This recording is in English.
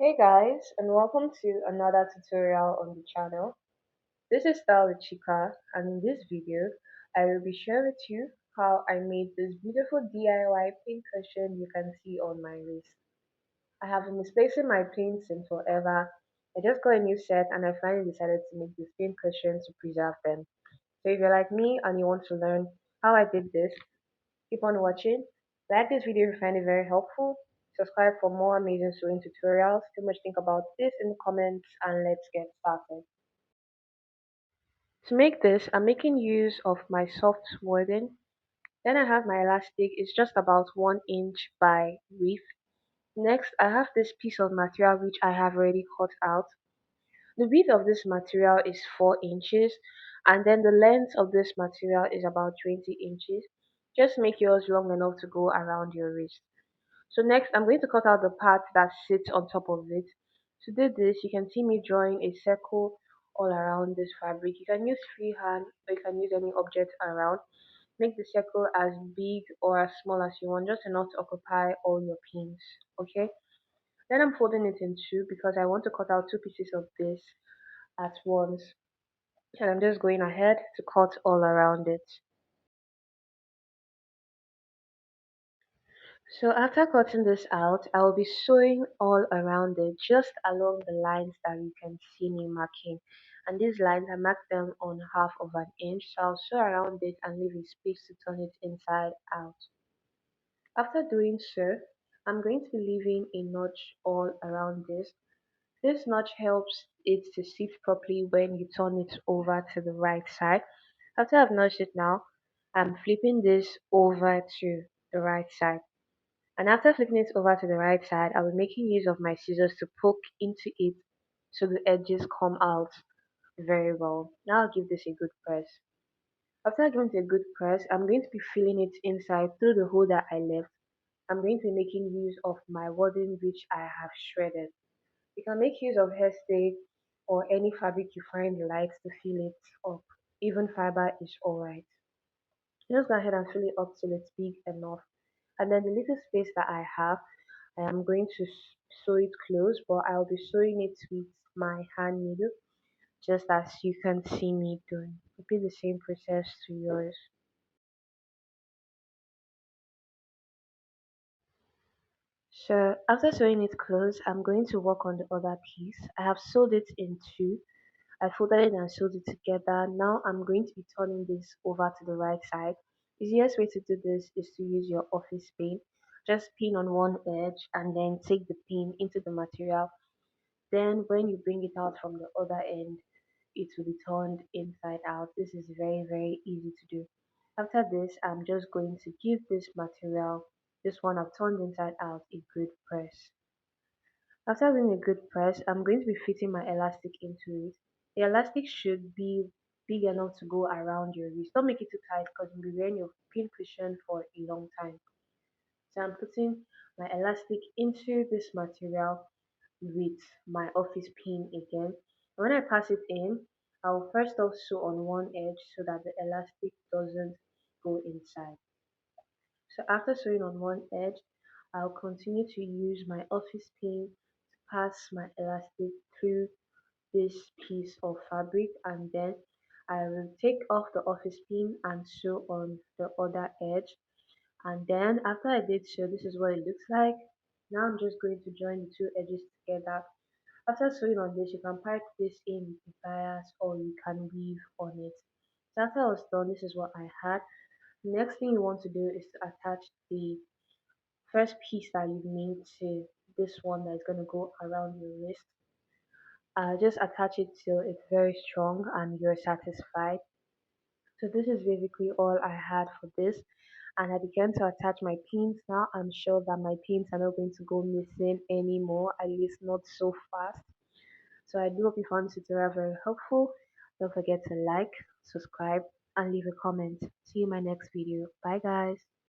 Hey guys, and welcome to another tutorial on the channel. This is Style with Chika, and in this video, I will be sharing with you how I made this beautiful DIY pin cushion you can see on my wrist. I have been misplacing my pins since forever. I just got a new set and I finally decided to make this pin cushion to preserve them. So if you're like me and you want to learn how I did this, keep on watching. Like this video if you find it very helpful. Subscribe for more amazing sewing tutorials. Too much think about this in the comments and let's get started. To make this, I'm making use of my soft woven. Then I have my elastic. It's just about 1 inch by width. Next, I have this piece of material which I have already cut out. The width of this material is 4 inches and then the length of this material is about 20 inches. Just make yours long enough to go around your wrist. So next, I'm going to cut out the part that sits on top of it. To do this, you can see me drawing a circle all around this fabric. You can use freehand or you can use any object around. Make the circle as big or as small as you want, just enough to occupy all your pins. Okay? Then I'm folding it in two because I want to cut out two pieces of this at once. And I'm just going ahead to cut all around it. So after cutting this out, I will be sewing all around it, just along the lines that you can see me marking. And these lines, I marked them on 1/2 inch, so I'll sew around it and leave a space to turn it inside out. After doing so, I'm going to be leaving a notch all around this. This notch helps it to sit properly when you turn it over to the right side. After I've notched it now, I'm flipping this over to the right side. And after flipping it over to the right side, I'll be making use of my scissors to poke into it so the edges come out very well. Now I'll give this a good press. After giving it a good press, I'm going to be filling it inside through the hole that I left. I'm going to be making use of my wadding which I have shredded. You can make use of hairstay or any fabric you find light to fill it up. Even fiber is alright. Just go ahead and fill it up till it's big enough. And then the little space that I have, I am going to sew it close, but I'll be sewing it with my hand needle, just as you can see me doing. Repeat the same process to yours. So after sewing it close, I'm going to work on the other piece. I have sewed it in two. I folded it and sewed it together. Now I'm going to be turning this over to the right side. The easiest way to do this is to use your office pin. Just pin on one edge and then take the pin into the material. Then when you bring it out from the other end, it will be turned inside out. This is very, very easy to do. After this, I'm just going to give this material, this one I've turned inside out, a good press. After doing a good press, I'm going to be fitting my elastic into it. The elastic should be big enough to go around your wrist. Don't make it too tight because you'll be wearing your pin cushion for a long time. So I'm putting my elastic into this material with my office pin again. When I pass it in, I'll first off sew on one edge so that the elastic doesn't go inside. So after sewing on one edge, I'll continue to use my office pin to pass my elastic through this piece of fabric and then I will take off the office pin and sew on the other edge. And then after I did so, this is what it looks like. Now I'm just going to join the two edges together. After sewing on this, you can pipe this in with the bias or you can weave on it. So after I was done, this is what I had. Next thing you want to do is to attach the first piece that you made to this one that is going to go around your wrist. Just attach it till it's very strong and you're satisfied. So this is basically all I had for this. And I began to attach my pins. Now I'm sure that my pins are not going to go missing anymore, at least not so fast. So I do hope you found this tutorial very helpful. Don't forget to like, subscribe, and leave a comment. See you in my next video. Bye guys.